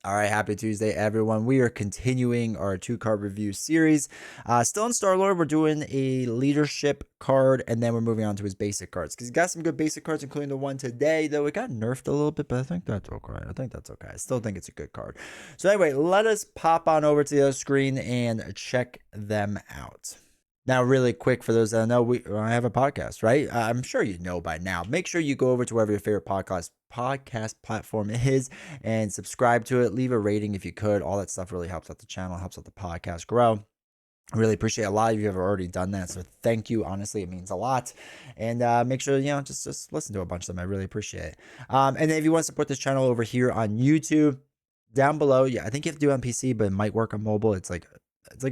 All right, happy Tuesday, everyone. We are continuing our two-card review series. Still in Star-Lord, we're doing a leadership card, and then we're moving on to his basic cards. Because he's got some good basic cards, including the one today, though it got nerfed a little bit, but I think that's okay. I still think it's a good card. So anyway, let us pop on over to the other screen and check them out. Now, really quick for those that know, I have a podcast, right? I'm sure you know by now. Make sure you go over to wherever your favorite podcast platform is and subscribe to it. Leave a rating if you could. All that stuff really helps out the channel, helps out the podcast grow. I really appreciate a lot of you have already done that, so thank you. Honestly, it means a lot. And make sure just listen to a bunch of them. I really appreciate it. And then if you want to support this channel over here on YouTube, down below, yeah, I think you have to do it on PC, but it might work on mobile. It's like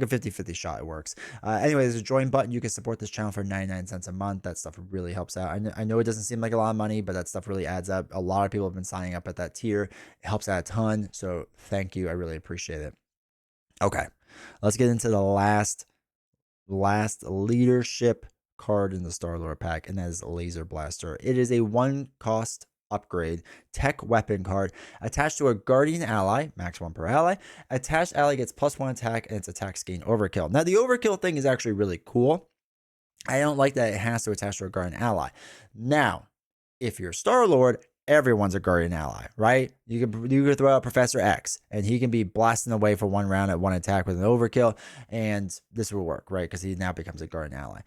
a 50-50 shot. It works. Anyway, there's a join button. You can support this channel for 99 cents a month. That stuff really helps out. I know it doesn't seem like a lot of money, but that stuff really adds up. A lot of people have been signing up at that tier. It helps out a ton. So thank you. I really appreciate it. Okay, let's get into the last leadership card in the Star-Lord pack, and that is Laser Blaster. It is a 1-cost upgrade tech weapon card attached to a guardian ally, max 1 per ally. Attached ally gets +1 attack and its attacks gain overkill. Now the overkill thing is actually really cool. I don't like that it has to attach to a guardian ally. Now, if you're Star-Lord, everyone's a guardian ally, right? You could throw out Professor X and he can be blasting away for 1 round at 1 attack with an overkill, and this will work, right? Because he now becomes a guardian ally.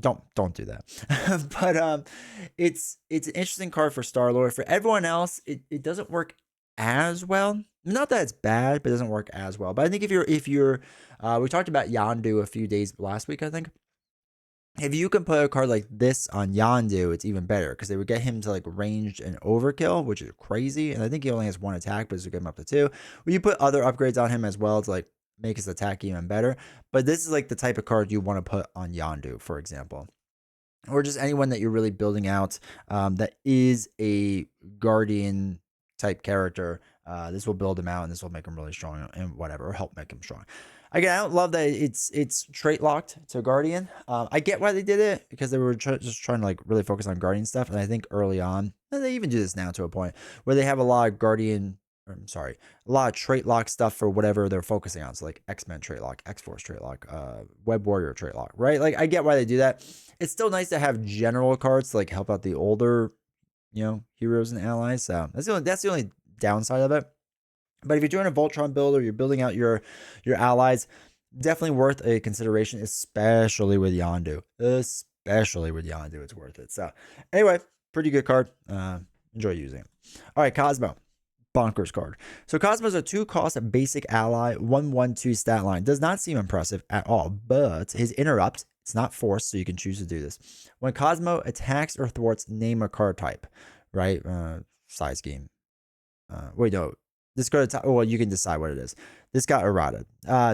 Don't do that. But it's an interesting card for Star-Lord. For everyone else, it doesn't work as well. Not that it's bad, but it doesn't work as well. But I think if you're we talked about Yondu a few days last week, I think. If you can put a card like this on Yondu, it's even better because they would get him to like ranged and overkill, which is crazy. And I think he only has 1 attack, but this would get him up to 2. When you put other upgrades on him as well to like make his attack even better. But this is like the type of card you want to put on Yondu, for example, or just anyone that you're really building out that is a guardian type character. This will build him out, and this will make him really strong and whatever, or help make him strong. Again, I don't love that it's trait locked to Guardian. I get why they did it because they were just trying to like really focus on Guardian stuff, and I think early on, and they even do this now to a point where they have a lot of Guardian. I'm sorry, a lot of trait lock stuff for whatever they're focusing on. So like X-Men trait lock, X-Force trait lock, Web Warrior trait lock, right? Like I get why they do that. It's still nice to have general cards to like help out the older, heroes and allies. So that's the only downside of it. But if you're doing a Voltron build or you're building out your allies, definitely worth a consideration, especially with Yondu. Especially with Yondu, it's worth it. So anyway, pretty good card. Enjoy using it. All right, Cosmo. Bonkers card. So Cosmo's a 2-cost basic ally, 1/1/2 stat line. Does not seem impressive at all, but his interrupt, it's not forced, so you can choose to do this. When Cosmo attacks or thwarts, name a card type, right? Size game. Wait, no. This card, well, you can decide what it is. This got errata.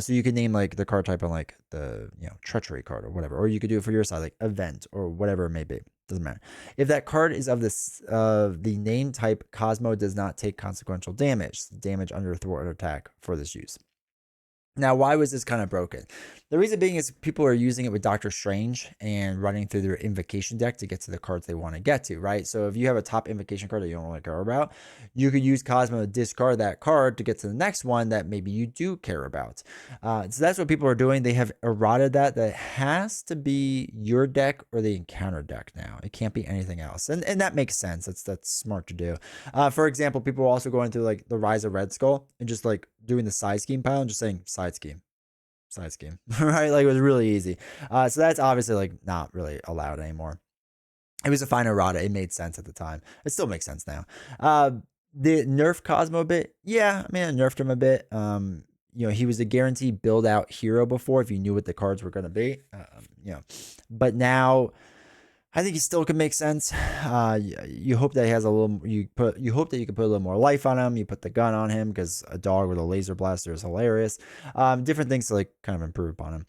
So you can name like the card type on like the treachery card or whatever, or you could do it for your side like event or whatever it may be. Doesn't matter. If that card is of the name type, Cosmo does not take consequential damage. Damage under thwart attack for this use. Now, why was this kind of broken? The reason being is people are using it with Doctor Strange and running through their invocation deck to get to the cards they want to get to, right? So if you have a top invocation card that you don't really care about, you could use Cosmo to discard that card to get to the next one that maybe you do care about. So that's what people are doing. They have eroded that. That has to be your deck or the encounter deck now. It can't be anything else. And that makes sense. That's smart to do. For example, people are also going through like the Rise of Red Skull and just like doing the side scheme pile and just saying side scheme, right? Like it was really easy. So that's obviously like not really allowed anymore. It was a fine errata. It made sense at the time. It still makes sense now. The nerf Cosmo a bit. Yeah, I mean, I nerfed him a bit. He was a guaranteed build out hero before if you knew what the cards were going to be. But now I think he still can make sense. You hope that he has a little. You hope that you can put a little more life on him. You put the gun on him because a dog with a laser blaster is hilarious. Different things to like kind of improve upon him.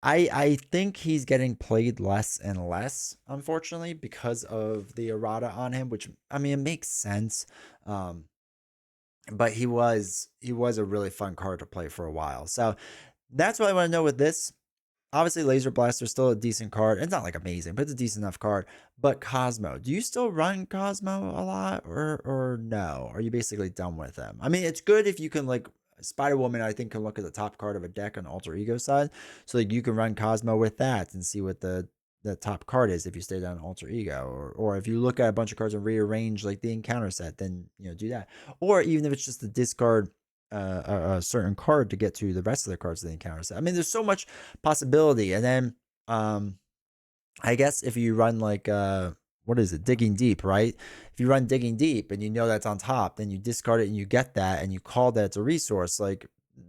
I think he's getting played less and less, unfortunately, because of the errata on him. Which I mean, it makes sense. But he was a really fun card to play for a while. So that's what I want to know with this. Obviously, Laser Blaster is still a decent card. It's not like amazing, but it's a decent enough card. But Cosmo, do you still run Cosmo a lot, or no? Are you basically done with him? I mean, it's good if you can like Spider Woman. I think can look at the top card of a deck on Alter Ego side, so like you can run Cosmo with that and see what the top card is if you stay down Alter Ego, or if you look at a bunch of cards and rearrange like the encounter set, then do that. Or even if it's just a discard a certain card to get to the rest of the cards of the encounter set. I mean, there's so much possibility. And then I guess if you run like what is it, Digging Deep, right? If you run Digging Deep and you know that's on top, then you discard it and you get that and you call that it's a resource. Like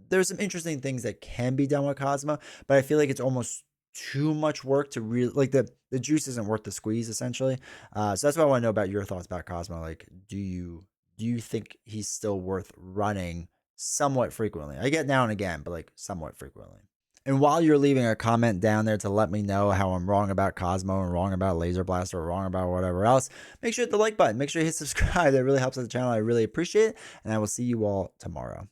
there's some interesting things that can be done with Cosmo, but I feel like it's almost too much work to really like the juice isn't worth the squeeze essentially. So that's what I want to know about your thoughts about Cosmo. Like, do you think he's still worth running somewhat frequently? I get now and again, but like somewhat frequently. And while you're leaving a comment down there to let me know how I'm wrong about Cosmo and wrong about Laser Blaster or wrong about whatever else, make sure you hit the like button. Make sure you hit subscribe. That really helps out the channel. I really appreciate it. And I will see you all tomorrow.